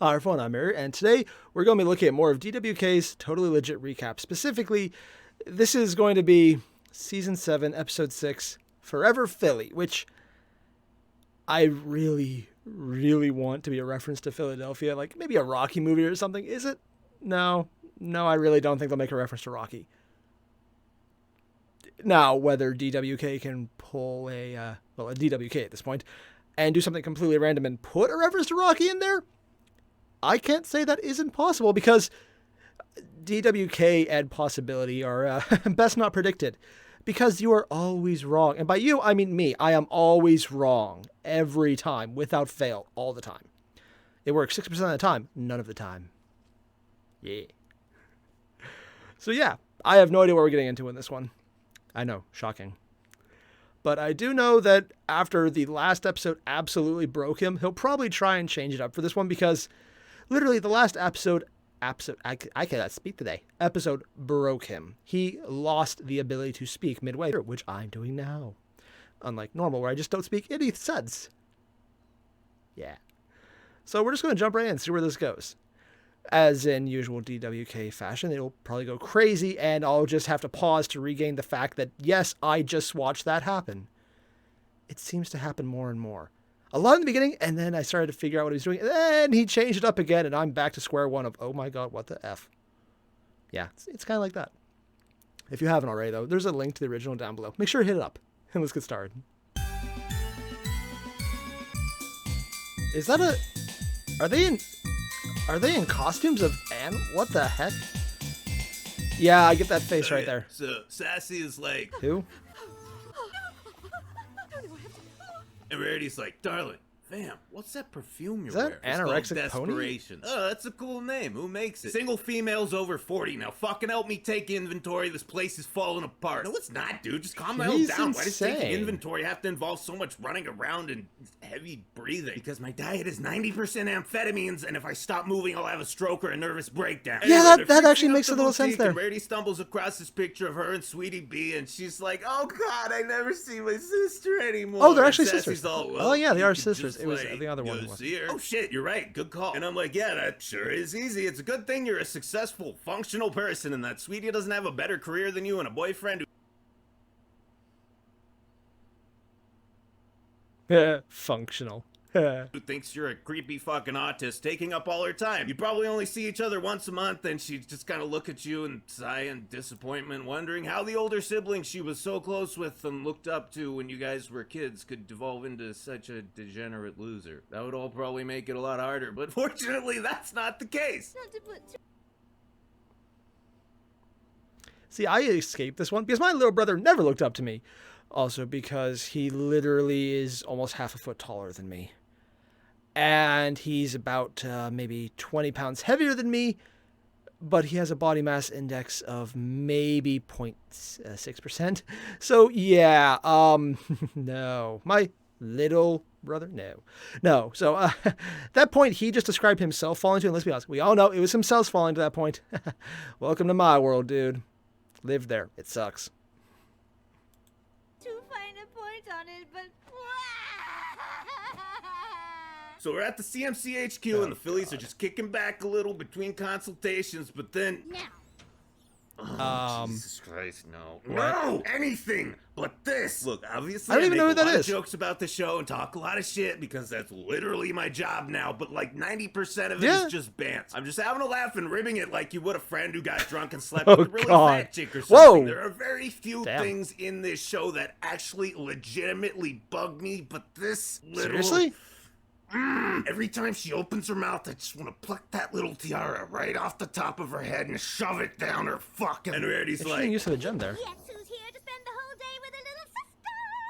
Hi everyone, I'm Airier, and today we're going to be looking at more of DWK's Totally Legit recap. Specifically, this is going to be Season 7, Episode 6, Forever Philly, which I really want to be a reference to Philadelphia, like maybe a Rocky movie or something. Is it? No, I really don't think they'll make a reference to Rocky. Now, whether DWK can pull a DWK at this point, and do something completely random and put a reference to Rocky in there, I can't say that isn't possible, because DWK and possibility are best not predicted, because you are always wrong. And by you, I mean me. I am always wrong every time, without fail, all the time. It works 6% of the time, none of the time. Yeah. So yeah, I have no idea what we're getting into in this one. I know, shocking. But I do know that after the last episode absolutely broke him, he'll probably try and change it up for this one, because literally the last episode I cannot speak today. Episode broke him. He lost the ability to speak midway through, which I'm doing now. Unlike normal, where I just don't speak any sense. Yeah. So we're just going to jump right in and see where this goes. As in usual DWK fashion, it'll probably go crazy, and I'll just have to pause to regain the fact that, yes, I just watched that happen. It seems to happen more and more. A lot in the beginning, and then I started to figure out what he was doing, and then he changed it up again, and I'm back to square one of, oh my god, what the F. Yeah, it's kind of like that. If you haven't already, though, there's a link to the original down below. Make sure to hit it up, and let's get started. Is that a... Are they in costumes of Anne? What the heck? Yeah, I get that face right there. So Sassy is like, who? And Rarity's like, darling, fam, what's that perfume you're Is that wearing? Anorexic Pony? Desperation. Oh, that's a cool name. Who makes it? Single females over 40. Now fucking help me take inventory. This place is falling apart. No, it's not, dude. Just calm the hell down. Why does taking inventory have to involve so much running around and heavy breathing? Because my diet is 90% amphetamines, and if I stop moving, I'll have a stroke or a nervous breakdown. Yeah, Anyway, that actually makes a little sense there. Rarity stumbles across this picture of her and Sweetie B, and she's like, oh god, I never see my sister anymore. Oh, they're actually Sassy's sisters. all, oh yeah, they are you sisters. just, It was like, the other one. See her. Oh shit, you're right. Good call. And I'm like, yeah, that sure is easy. It's a good thing you're a successful, functional person, and that Sweetie doesn't have a better career than you and a boyfriend who... functional. who thinks you're a creepy fucking autist taking up all her time. You probably only see each other once a month, and she just kind of look at you and sigh in disappointment, wondering how the older sibling she was so close with and looked up to when you guys were kids could devolve into such a degenerate loser. That would all probably make it a lot harder, but fortunately that's not the case. See, I escaped this one because my little brother never looked up to me. Also because he literally is almost half a foot taller than me. And he's about maybe 20 pounds heavier than me, but he has a body mass index of maybe 0.6%. So yeah, no. My little brother, no. So that point, he just described himself falling to, and let's be honest, we all know it was himself falling to that point. Welcome to my world, dude. Lived there. It sucks. To find a point on it, but... So we're at the CMC HQ, and the Phillies are just kicking back a little between consultations, but then... Oh, Jesus Christ, no. No! Anything but this! Look, obviously I don't even know who that is. jokes about the show and talk a lot of shit because that's literally my job now, but like 90% of it is just bants. I'm just having a laugh and ribbing it like you would a friend who got drunk and slept with a really fat chick or something. Whoa. There are very few things in this show that actually legitimately bug me, but this little... Seriously? Every time she opens her mouth, I just want to pluck that little tiara right off the top of her head and shove it down her fucking... And Rarity's like... used to the gym there. Guess who's here to spend the whole day with a little sister?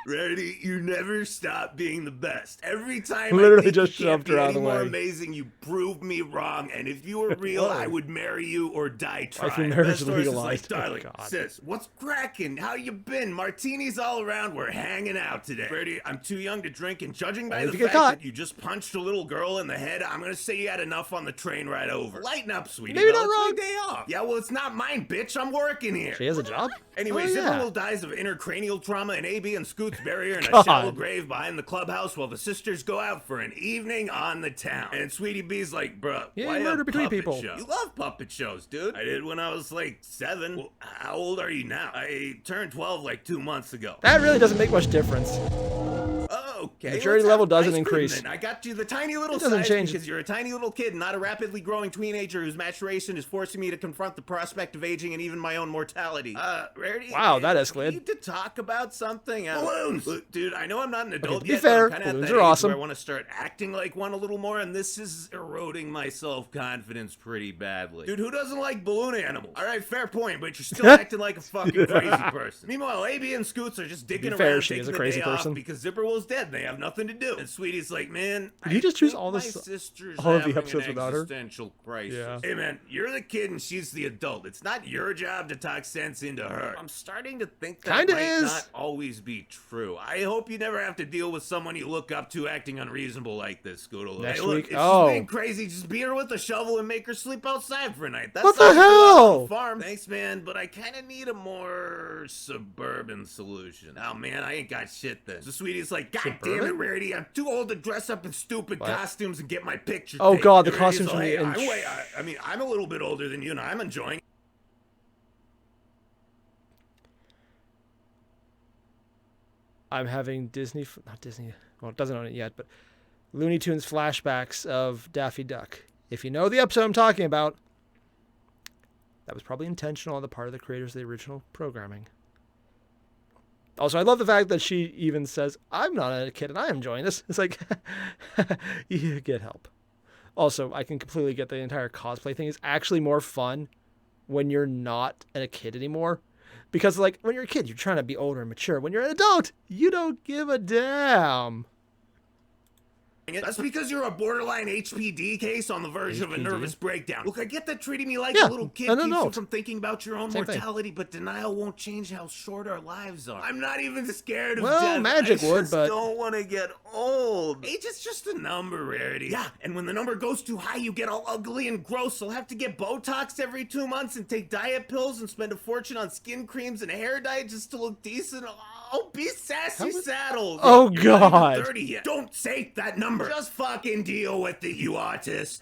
Rarity, you never stop being the best. Every time Literally I think just you can't shoved her be out any of the more way. amazing, you prove me wrong. And if you were real, I would marry you or die trying. If your marriage Best source is legalized. like, darling, Oh, God. sis, what's cracking? How you been? Martinis all around. We're hanging out today. Rarity, I'm too young to drink, and judging by If the you get fact caught. that you just punched a little girl in the head, I'm gonna say you had enough on the train ride over. Lighten up, sweetie. Maybe not It's my wrong. day off. Yeah, well, it's not mine, bitch. I'm working here. She has a job? Anyways, Oh, yeah. everyone dies of intracranial trauma, and AB and Scoots Bury her in a God. shallow grave behind the clubhouse while the sisters go out for an evening on the town. And Sweetie B's like, bruh, Yeah, why murder a between puppet people. show? You love puppet shows, dude. I did when I was like 7. Well, how old are you now? I turned 12 like 2 months ago. That really doesn't make much difference. Okay. The maturity level doesn't increase. I got you the tiny little It doesn't size change. because you're a tiny little kid, not a rapidly growing teenager whose maturation is forcing me to confront the prospect of aging and even my own mortality. Rarity. Wow, that escalated. Need to talk about something. Balloons! Look, dude, I know I'm not an adult to be yet, fair, but I'm kinda balloons at that are age awesome. where I want to start acting like one a little more, and this is eroding my self-confidence pretty badly. Dude, who doesn't like balloon animals? All right, fair point, but you're still acting like a fucking crazy person. Meanwhile, AB and Scoots are just digging To be fair, around she taking is a the crazy day off person. because Zipperwill's dead. They have nothing to do. And Sweetie's like, man, Did you just choose think all my this- sister's all of the having episodes an without her? existential crisis. Yeah. Hey man, you're the kid and she's the adult. It's not your job to talk sense into her. I'm starting to think that Kinda might is. not always be true. I hope you never have to deal with someone you look up to acting unreasonable like this, Scoodle. Next hey, look, week? if Oh. she's being crazy, just beat her with a shovel and make her sleep outside for a night. That's What how the you do it on hell? the farm. Thanks, man, but I kind of need a more suburban solution. Oh man, I ain't got shit then. So Sweetie's like, God damn it, Suburban? Rarity, I'm too old to dress up in stupid What? costumes and get my picture Oh, taken. God, the And Rarity's costumes from like, the hey, I mean, I'm a little bit older than you and I'm enjoying it. I'm having not Disney, well, it doesn't own it yet, but Looney Tunes flashbacks of Daffy Duck. If you know the episode I'm talking about, that was probably intentional on the part of the creators of the original programming. Also, I love the fact that she even says, I'm not a kid and I'm enjoying this. It's like, you get help. Also, I can completely get the entire cosplay thing is actually more fun when you're not a kid anymore. Because, like, when you're a kid, you're trying to be older and mature. When you're an adult, you don't give a damn. That's because you're a borderline HPD case on the verge of a HPD? nervous breakdown. Look, I get that treating me like Yeah, a little kid no, no, keeps no. you from thinking about your own Same thing. mortality, but denial won't change how short our lives are. I'm not even scared of Well, death. magic I would, just but- don't want to get old. Age is just a number, Rarity. Yeah, and when the number goes too high, you get all ugly and gross. I'll have to get Botox every 2 months and take diet pills and spend a fortune on skin creams and hair dye just to look decent. Oh, be sassy saddles. Oh, You're not even God. 30 yet. Don't say that number. Just fucking deal with it, you autist.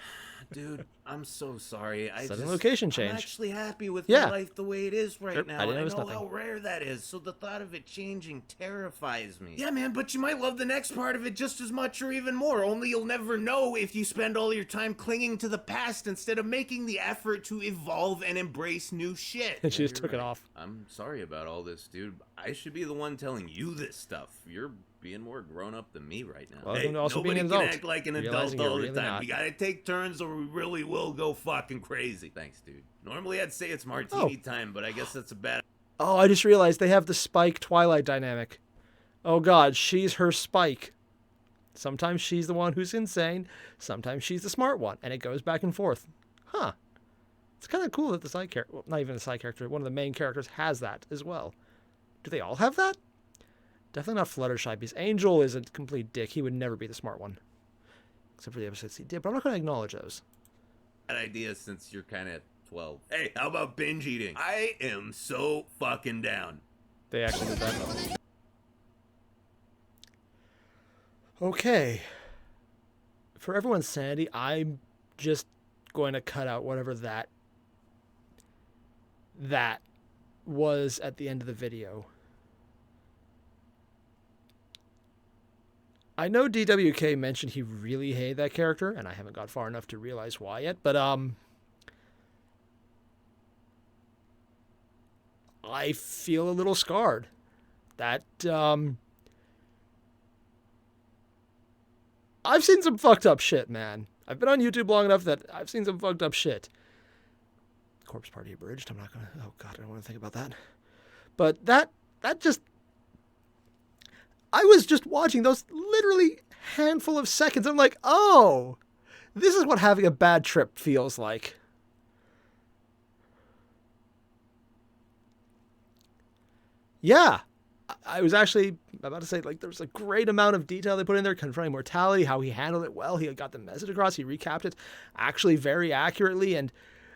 Dude, I'm so sorry. Sudden location I'm change. actually happy with Yeah. my life the way it is right Sure, now. I didn't and notice know nothing. how rare that is, so the thought of it changing terrifies me. Yeah, man, but you might love the next part of it just as much or even more, only you'll never know if you spend all your time clinging to the past instead of making the effort to evolve and embrace new shit. And she Yeah, just you're took it right. off. I'm sorry about all this, dude. I should be the one telling you this stuff. You're being more grown up than me right now. Welcome to also being nobody an can adult. act like an Realizing adult all you're the really time. not. We gotta take turns or we really will go fucking crazy. Thanks, dude. Normally I'd say it's martini time, but I guess that's a bad... Oh, I just realized they have the Spike Twilight dynamic. Oh, God, she's her Spike. Sometimes she's the one who's insane. Sometimes she's the smart one. And it goes back and forth. Huh. It's kind of cool that the side character, well, not even the side character, one of the main characters has that as well. Do they all have that? Definitely not Fluttershy, because Angel is a complete dick. He would never be the smart one. Except for the episodes he did, but I'm not going to acknowledge those. bad idea since you're kind of 12. Hey, how about binge eating? I am so fucking down. They actually did that. Okay. For everyone's sanity, I'm just going to cut out whatever that was at the end of the video. I know DWK mentioned he really hated that character, and I haven't got far enough to realize why yet, but I feel a little scarred. That I've seen some fucked up shit, man. I've been on YouTube long enough that I've seen some fucked up shit. Corpse Party Abridged. I'm not gonna. Oh God, I don't want to think about that. But that just. I was just watching those literally handful of seconds. I'm like, oh, this is what having a bad trip feels like. Yeah. I was actually about to say, like, there's a great amount of detail they put in there confronting mortality, how he handled it well. He got the message across. He recapped it actually very accurately. And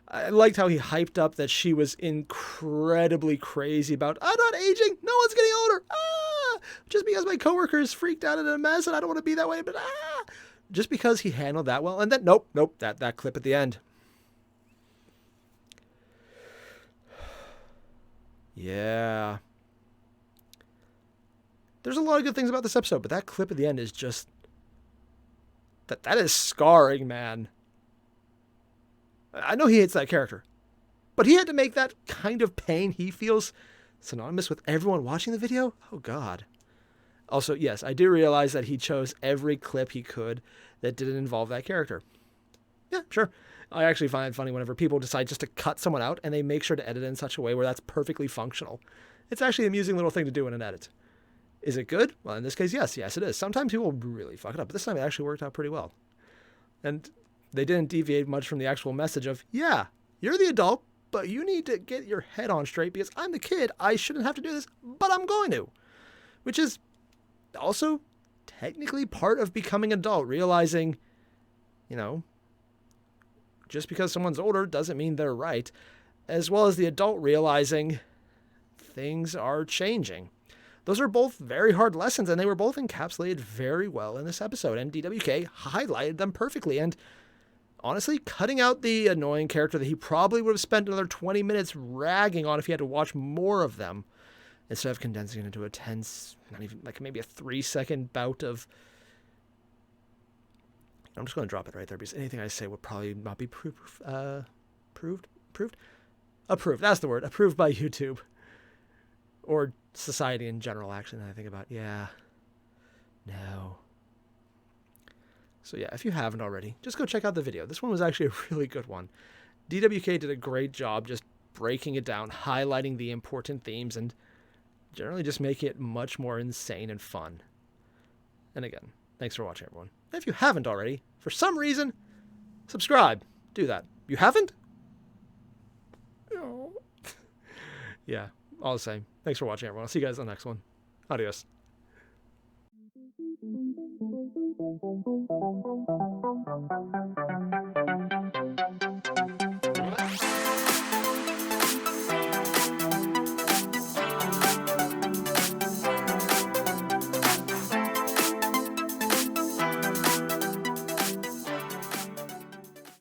I liked how he hyped up that she was incredibly crazy about, I'm not aging. No one's getting older. Ah! just because my coworker is freaked out and a mess and I don't want to be that way, but just because he handled that well. And then, nope, that clip at the end. Yeah. There's a lot of good things about this episode, but that clip at the end is just... That is scarring, man. I know he hates that character, but he had to make that kind of pain he feels synonymous with everyone watching the video? Oh, God. Also, yes, I do realize that he chose every clip he could that didn't involve that character. Yeah, sure. I actually find it funny whenever people decide just to cut someone out and they make sure to edit it in such a way where that's perfectly functional. It's actually an amusing little thing to do in an edit. Is it good? Well, in this case, yes, it is. Sometimes people really fuck it up, but this time it actually worked out pretty well. And they didn't deviate much from the actual message of, yeah, you're the adult, but you need to get your head on straight because I'm the kid. I shouldn't have to do this, but I'm going to. Which is also technically part of becoming an adult, realizing, just because someone's older doesn't mean they're right, as well as the adult realizing things are changing. Those are both very hard lessons, and they were both encapsulated very well in this episode, and DWK highlighted them perfectly. And honestly, cutting out the annoying character that he probably would have spent another 20 minutes ragging on if he had to watch more of them, instead of condensing it into a tense, not even, like maybe a 3-second bout of... I'm just going to drop it right there, because anything I say would probably not be approved. That's the word. Approved by YouTube. Or society in general, actually, that I think about. Yeah. No. So yeah, if you haven't already, just go check out the video. This one was actually a really good one. DWK did a great job just breaking it down, highlighting the important themes, and generally just making it much more insane and fun. And again, thanks for watching, everyone. And if you haven't already, for some reason, subscribe. Do that. You haven't? Oh. Yeah, all the same. Thanks for watching, everyone. I'll see you guys on the next one. Adios.